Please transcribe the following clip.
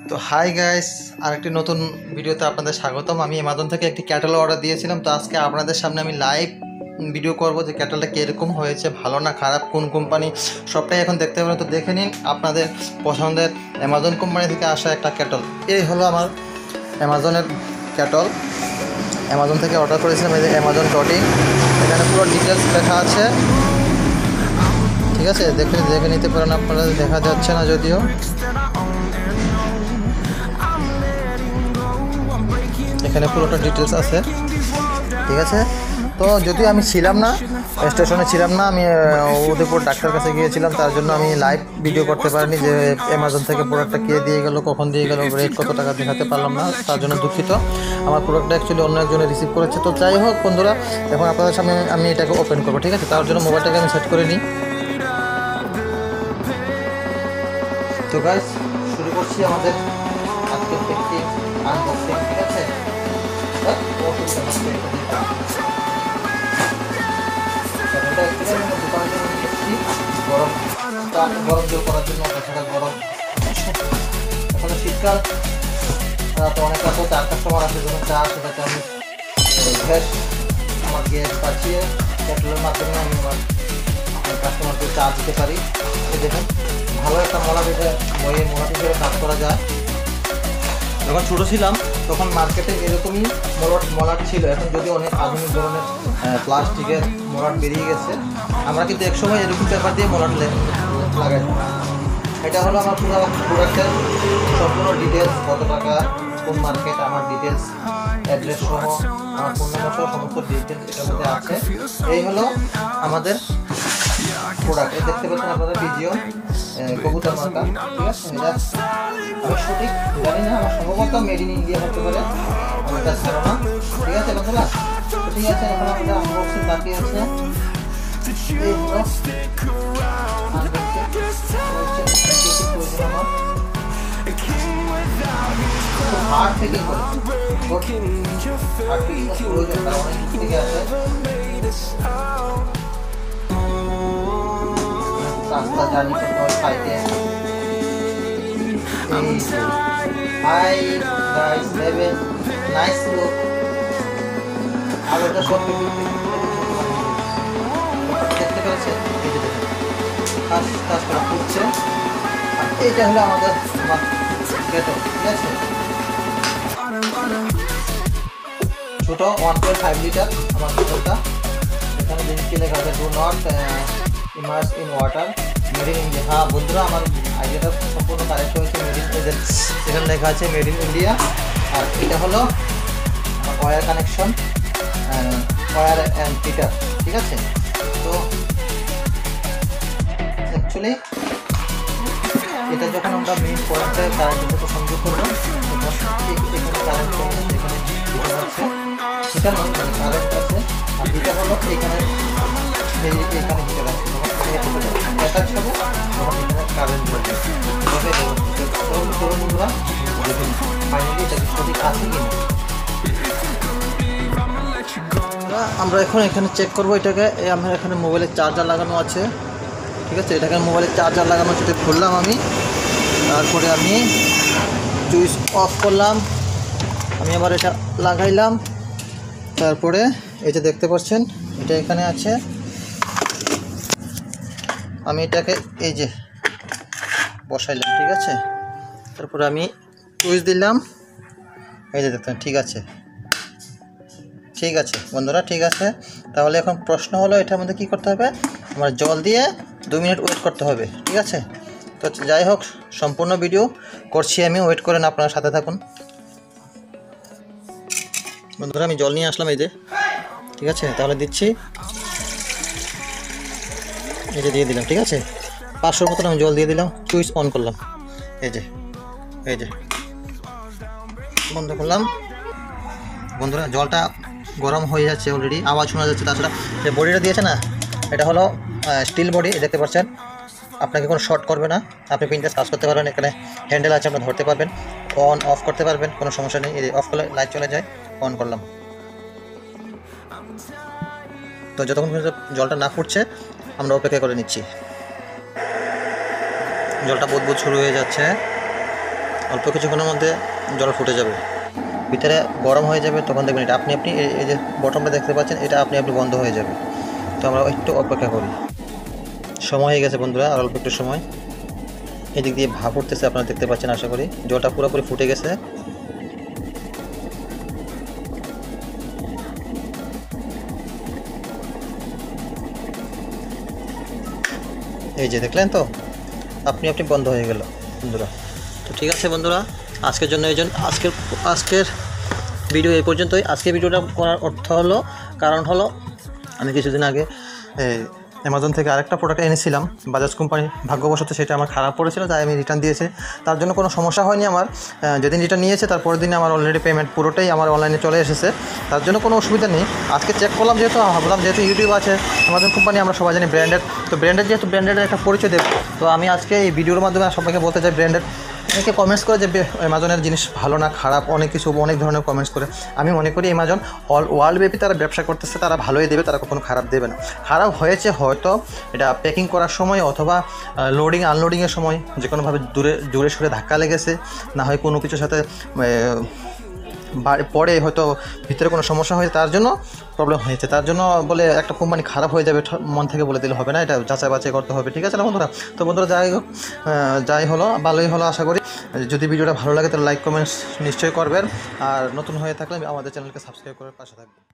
তো hi guys, আরেকটি নতুন ভিডিওতে আপনাদের স্বাগতম। আমি অ্যামাজন থেকে একটি ক্যাটেল অর্ডার দিয়েছিলাম। তো আজকে আপনাদের সামনে আমি লাইভ ভিডিও করব যে ক্যাটেলটা কীরকম হয়েছে, ভালো না খারাপ, কোন কোম্পানি, সবটাই এখন দেখতে পাবেন। তো দেখে নিন আপনাদের পছন্দের অ্যামাজন কোম্পানি থেকে আসা একটা ক্যাটেল। এই হলো আমার অ্যামাজনের ক্যাটেল, অ্যামাজন থেকে অর্ডার করেছিলাম। এই যে amazon.in, এখানে পুরো ডিটেলস লেখা আছে, ঠিক আছে? দেখে নিতে পারেন আপনারা, দেখা যাচ্ছে না যদিও। এখানে পুরোটা ডিটেলস আছে, ঠিক আছে? তো যদিও আমি ছিলাম না, স্টেশনে ছিলাম না, আমি উদয়পুর ডাক্তার কাছে গিয়েছিলাম, তার জন্য আমি লাইভ ভিডিও করতে পারিনি যে অ্যামাজন থেকে প্রোডাক্টটা কে দিয়ে গেল, কখন দিয়ে গেল, রেট কত টাকা দেখাতে পারলাম না, তার জন্য দুঃখিত। আমার প্রোডাক্টটা অ্যাকচুয়ালি অন্য একজনে রিসিভ করেছে। তো যাই হোক বন্ধুরা, এখন আপনাদের সামনে আমি এটাকে ওপেন করবো, ঠিক আছে? তার জন্য মোবাইলটাকে আমি সেট করে নিই। তো গাইস, শুরু করছি আমাদের আজকের একটি আনবক্সিং, ঠিক আছে? গরম জল করার জন্য, তাছাড়া গরম এখন শীতকাল, তো অনেক রাতে 4টার সময় আসে যখন চা, সেটাতে আমি গ্যাস, আমার গ্যাস বাঁচিয়ে ক্যাটেলের মাধ্যমে আমি আমার কাস্টমারকে চা দিতে পারি। দেখুন, ভালো একটা মলা দিতে বইয়ে মোলাটি করে কাজ করা যায়। যখন ছোটো ছিলাম তখন মার্কেটে এরকমই মলাট ছিল। এখন যদি অনেক আধুনিক ধরনের প্লাস্টিকের মলাট বেরিয়ে গেছে, আমরা কিন্তু একসময় এরকম পেপার দিয়ে মলাট লাগাই। এটা হলো আমার পুরো প্রোডাক্টের সম্পূর্ণ ডিটেলস, কত টাকা, কোন মার্কেট, আমার ডিটেলস, অ্যাড্রেস সহ, আমার ফোন নাম্বার সহ সমস্ত ডিটেলস এটার মধ্যে আছে। এই হলো আমাদের প্রোডাক্ট। দেখতে পাচ্ছেন আপনারা পিজিয়ন কবুতর মার্কা, ঠিক আছে? এটা আমি সঠিক জানি না, আমার সম্ভবত মেড ইন ইন্ডিয়া হতে পারে, আমার কাছে ছিল না, ঠিক আছে বন্ধুরা? তো ঠিক আছে, এখন আমাদের আনবক্সিং বাকি আছে। এই হলো হার্ট থেকে প্রয়োজন, তার অনেক দিক থেকে আছে। রাস্তা জার্নি করতে হয় ফ্লাইটে। Hi guys, have a nice look. আর ওটা সব দেখতে পেরেছেন, এই যে দেখুন কাজ করা হচ্ছে। আর এইটা হলো আমাদের ক্যাটেল, ঠিক আছে? ছোট 1.5 লিটার আমার ক্যাটেলটা। এখানে দেখি লেখা আছে do not immerse in water, made in India. হ্যাঁ বন্ধুরা, আমার আইডিয়াটা সম্পূর্ণ কারেক্ট হয়েছে, মেড ইন ইন্ডিয়া, সেখানে লেখা আছে মেড ইন ইন্ডিয়া। আর এটা হলো wire connection, wire and heater, ঠিক আছে? তো অ্যাকচুয়ালি এটা যখন আমরা মেইন পয়েন্টে কারেন্টের সাথে সংযোগ করবো, এখানে কারেন্ট এখানে হিটার আছে, হিটার মানে কারেন্ট আছে। আর এটা হলো এখানে এখানে হিটার আছে, অ্যাটাচ হবে তখন এখানে কারেন্ট যাবে। বন্ধুরা দেখুন ফাইনালি এটা সঠিক আছে কি না। আমরা এখন এখানে চেক করবো এটাকে। আমার এখানে মোবাইলের চার্জার লাগানো আছে, ঠিক আছে? এটাকে মোবাইলের চার্জার লাগানো আছে, খুললাম আমি, তারপরে আমি সুইচ অফ করলাম, আমি আবার এটা লাগাইলাম, তারপরে এই যে দেখতে পাচ্ছেন এটা এখানে আছে, আমি এটাকে এই যে বসাইলাম, ঠিক আছে? তারপরে আমি সুইচ দিলাম, এই যে দেখতেন, ঠিক আছে? ঠিক আছে বন্ধুরা, ঠিক আছে। তাহলে এখন প্রশ্ন হলো এটার মধ্যে কী করতে হবে, আমার জল দিয়ে 2 মিনিট ওয়েট করতে হবে, ঠিক আছে? তো যাই হোক, সম্পূর্ণ ভিডিও করছি আমি, ওয়েট করেন, আপনার সাথে থাকুন বন্ধুরা। আমি জল নিয়ে আসলাম, এই যে, ঠিক আছে? তাহলে দিচ্ছি, এই যে দিয়ে দিলাম, ঠিক আছে? 500 মতন আমি জল দিয়ে দিলাম, সুইচ অন করলাম, এই যে বন্ধ করলাম। বন্ধুরা জলটা গরম হয়ে যাচ্ছে অলরেডি, আওয়াজ শোনা যাচ্ছে। তাছাড়া যে বডিটা দিয়েছে না, এটা হলো স্টিল বডি, দেখতে পাচ্ছেন। আপনাকে কোনো শর্ট করবে না, আপনি পিনটা কাজ করতে পারবেন, এখানে হ্যান্ডেল আছে, আপনার ধরতে পারবেন, অন অফ করতে পারবেন, কোনো সমস্যা নেই। এই অফ করলে লাইট চলে যায়, অন করলাম। তো যতক্ষণ পর্যন্ত জলটা না ফুটছে আমরা অপেক্ষা করে নিচ্ছি। জলটা বুদবুদ শুরু হয়ে যাচ্ছে, অল্প কিছুক্ষণের মধ্যে জল ফুটে যাবে, ভিতরে গরম হয়ে যাবে, তখন দেখবেন এটা আপনি এই যে বটমটা দেখতে পাচ্ছেন, এটা আপনি বন্ধ হয়ে যাবে। তো আমরা একটু অপেক্ষা করি। সময় হয়ে গেছে বন্ধুরা, আর অল্প একটু সময়। এদিক দিয়ে ভাপ উঠতেছে, আপনারা দেখতে পাচ্ছেন, আশা করি জলটা পুরোপুরি ফুটে গেছে। এই যে দেখলেন তো, আপনি বন্ধ হয়ে গেল বন্ধুরা। তো ঠিক আছে বন্ধুরা, আজকের জন্য আজকের ভিডিও এই পর্যন্তই। আজকের ভিডিওটা করার কারণ হলো আমি কিছুদিন আগে অ্যামাজন থেকে আরেকটা প্রোডাক্ট এনেছিলাম, বাজাজ কোম্পানি। ভাগ্যবশত সেটা আমার খারাপ পড়েছিল, তাই আমি রিটার্ন দিয়েছি। তার জন্য কোনো সমস্যা হয়নি আমার। যেদিন রিটার্ন নিয়েছে তারপরের দিনে আমার অলরেডি পেমেন্ট পুরোটাই আমার অনলাইনে চলে এসেছে, তার জন্য কোনো অসুবিধা নেই। আজকে চেক করলাম, যেহেতু ভাবলাম যেহেতু ইউটিউব আছে, অ্যামাজন কোম্পানি আমরা সবাই জানি ব্র্যান্ডেড, তো যেহেতু ব্র্যান্ডের একটা পরিচয় দেব, তো আমি আজকে এই ভিডিওর মাধ্যমে সবাইকে বলতে চাই ব্র্যান্ডেড। অনেকে কমেন্টস করে যে অ্যামাজনের জিনিস ভালো না খারাপ, অনেক ধরনের কমেন্টস করে। আমি মনে করি অ্যামাজন ওয়ার্ল্ড ব্যাপী তারা ব্যবসা করতেছে, তারা ভালোই দেবে, তারা কখনো খারাপ দেবে না। খারাপ হয়েছে হয়তো এটা প্যাকিং করার সময় অথবা লোডিং আনলোডিংয়ের সময় যে কোনোভাবে জোরে সরে ধাক্কা লেগেছে, না হয় কোনো কিছুর সাথে পরে হয়তো ভিতরে কোনো সমস্যা হয়েছে, তার জন্য প্রবলেম হয়েছে। তার জন্য বলে একটা কোম্পানি খারাপ হয়ে যাবে মন থেকে বলে দিলে হবে না, এটা যাচাই বাছাই করতে হবে। ঠিক আছে না বন্ধুরা? তো বন্ধুরা যাই হলো ভালোই হলো আশা করি। যদি ভিডিওটা ভালো লাগে তাহলে লাইক কমেন্টস নিশ্চয়ই করবেন, আর নতুন হয়ে থাকলে আমাদের চ্যানেলকে সাবস্ক্রাইব করে পাশে থাকবেন।